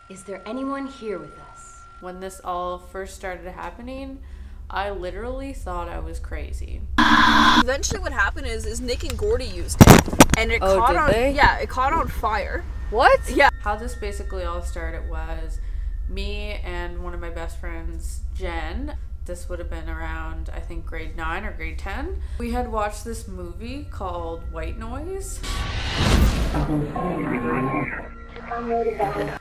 Is there anyone here with us? When this all first started happening, I literally thought I was crazy. Eventually what happened is Nick and Gordy used it. And it caught on it caught on fire. What? Yeah. How this basically all started was me and one of my best friends, Jen. This would have been around, I think, grade 9 or grade 10. We had watched this movie called White Noise.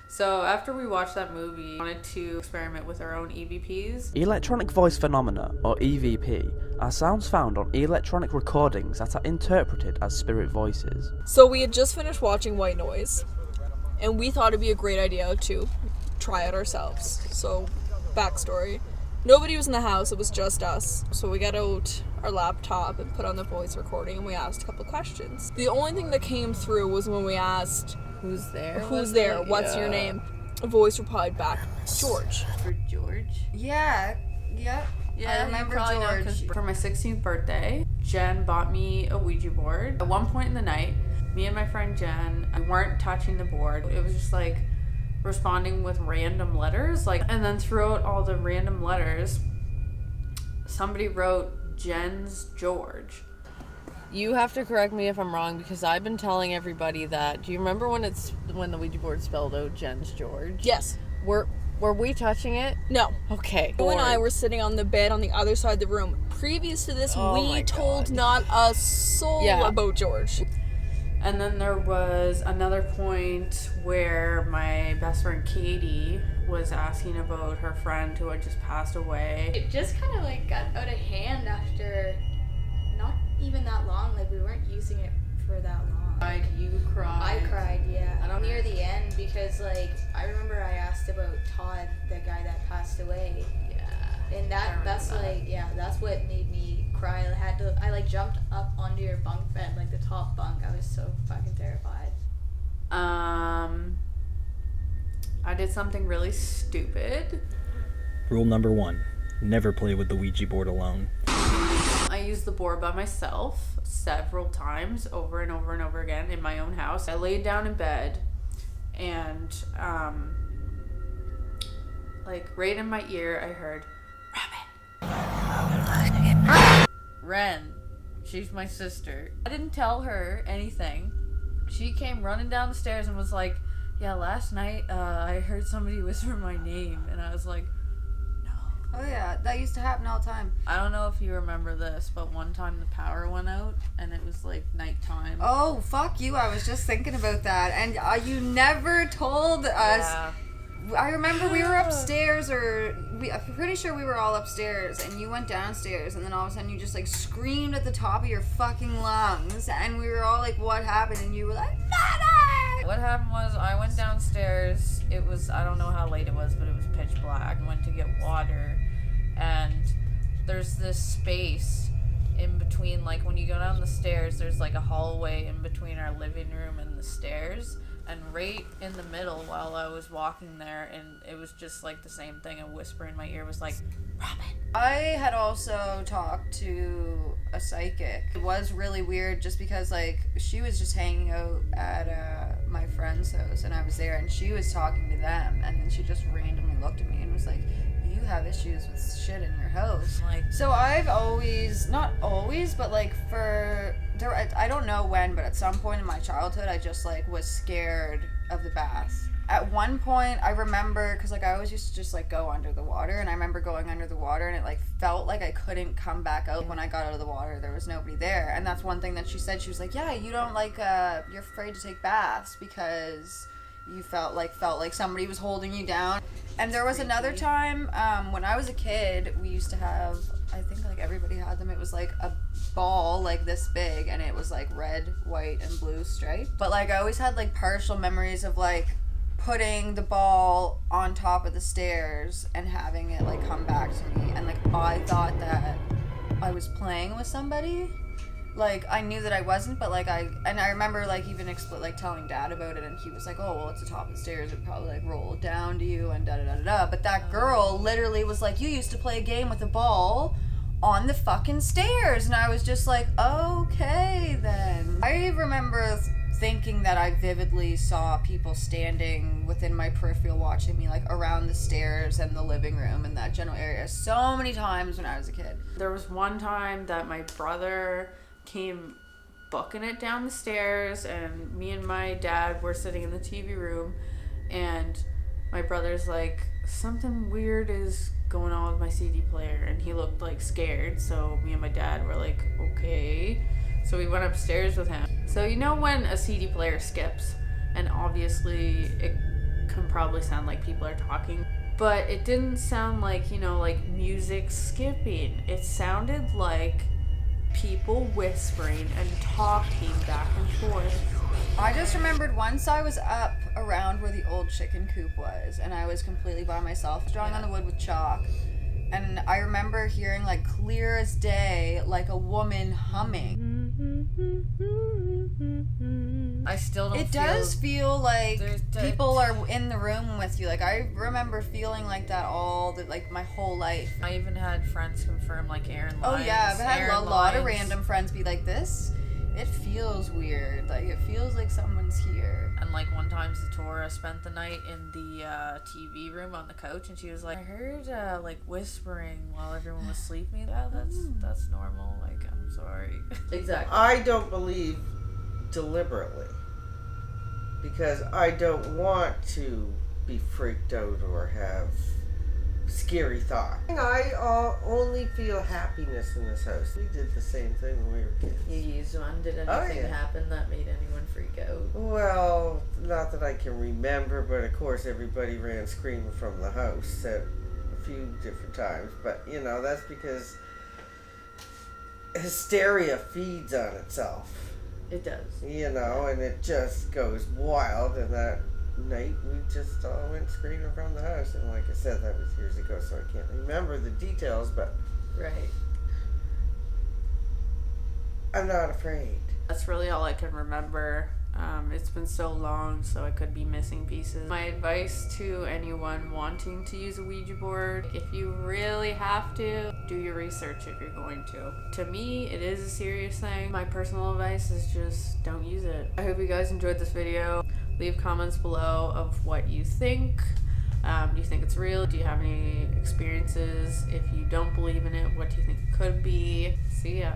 So after we watched that movie, we wanted to experiment with our own EVPs. Electronic voice phenomena, or EVP, are sounds found on electronic recordings that are interpreted as spirit voices. So we had just finished watching White Noise, and we thought it'd be a great idea to try it ourselves. So, backstory. Nobody was in the house, it was just us. So we got out our laptop and put on the voice recording, and we asked a couple questions. The only thing that came through was when we asked, Who's there? What's your name? A voice replied back, George. For George? Yeah, I remember George. For my 16th birthday, Jen bought me a Ouija board. At one point in the night, me and my friend Jen, we weren't touching the board. It was just like responding with random letters. And then throughout all the random letters, somebody wrote Jen's George. You have to correct me if I'm wrong, because I've been telling everybody that. Do you remember when the Ouija board spelled out Jen's George? Yes. Were we touching it? No. Okay. You and I were sitting on the bed on the other side of the room. Previous to this, we told not a soul about George. And then there was another point where my best friend Katie was asking about her friend who had just passed away. It just kind of got out of hand after not even that long. We weren't using it for that long. You cried. I cried, yeah. Near the end, because I remember I asked about Todd, the guy that passed away. Yeah. And that's what made me cry. I jumped up onto your bunk bed, the top bunk. I was so fucking terrified. I did something really stupid. Rule number 1, never play with the Ouija board alone. I used the board by myself several times, over and over and over again, in my own house. I laid down in bed, and right in my ear I heard, Robin. Wren. She's my sister. I didn't tell her anything. She came running down the stairs and was like, yeah, last night I heard somebody whisper my name, and I was like, Oh yeah, that used to happen all the time. I don't know if you remember this, but one time the power went out and it was nighttime. Oh, fuck you. I was just thinking about that. And you never told us. Yeah. I remember we were upstairs, I'm pretty sure we were all upstairs, and you went downstairs, and then all of a sudden you just screamed at the top of your fucking lungs, and we were all like, what happened? And you were like, Nana! What happened was I went downstairs. It was, I don't know how late it was, but it was pitch black. I went to get water, and there's this space in between, when you go down the stairs, there's a hallway in between our living room and the stairs. And right in the middle, while I was walking there, and it was just the same thing, a whisper in my ear was like, Robin. I had also talked to a psychic. It was really weird just because she was just hanging out at my friend's house, and I was there, and she was talking to them, and then she just randomly looked at me and was like, you have issues with shit in your house. So I've always, not always, but I don't know when, but at some point in my childhood, I just was scared of the bath. At one point, I remember, because I always used to just go under the water, and I remember going under the water, and it felt like I couldn't come back out. When I got out of the water, there was nobody there, and that's one thing that she said. She was like, yeah, you don't you're afraid to take baths because you felt like somebody was holding you down. And there was another time when I was a kid, we used to have, I think everybody had them. It was a ball this big, and it was red, white, and blue striped. But I always had partial memories of putting the ball on top of the stairs and having it come back to me, and I thought that I was playing with somebody. I knew that I wasn't, but I remember even telling Dad about it, and he was like, oh, well, it's the top of the stairs, it probably roll down to you and da-da-da-da-da. But that girl literally was like, you used to play a game with a ball on the fucking stairs. And I was just like, okay then. I remember thinking that I vividly saw people standing within my peripheral watching me, like around the stairs and the living room and that general area so many times when I was a kid. There was one time that my brother came booking it down the stairs, and me and my dad were sitting in the TV room, and my brother's like, something weird is going on with my CD player, and he looked like scared, so me and my dad were like, okay. So we went upstairs with him. So you know when a CD player skips, and obviously it can probably sound like people are talking, but it didn't sound like, you know, like music skipping. It sounded like people whispering and talking back and forth. I just remembered once I was up around where the old chicken coop was, and I was completely by myself, drawing on the wood with chalk. And I remember hearing, like, clear as day, like a woman humming. I still don't It feel... does feel like There's people are in the room with you. Like, I remember feeling like that like, my whole life. I even had friends confirm, like Aaron Oh, Lyons. yeah, I've had Aaron a lot of Lyons. random friends be like, this, it feels weird. Like, it feels like someone's here. And like one time Zatora spent the night in the TV room on the couch, and she was like, I heard like whispering while everyone was sleeping. Yeah, that's normal. Like, I'm sorry. Exactly. I don't believe deliberately, because I don't want to be freaked out or have scary thoughts. I only feel happiness in this house. We did the same thing when we were kids. You used one. Did anything happen that made anyone freak out? Well, not that I can remember, but of course everybody ran screaming from the house at a few different times. But, you know, that's because hysteria feeds on itself. It does. You know, and it just goes wild, and that night we just all went screaming from the house. And like I said, that was years ago, so I can't remember the details, but Right. I'm not afraid. That's really all I can remember. It's been so long, so I could be missing pieces. My advice to anyone wanting to use a Ouija board, if you really have to, do your research if you're going to. To me, it is a serious thing. My personal advice is just don't use it. I hope you guys enjoyed this video. Leave comments below of what you think. Do you think it's real? Do you have any experiences? If you don't believe in it, what do you think it could be? See ya.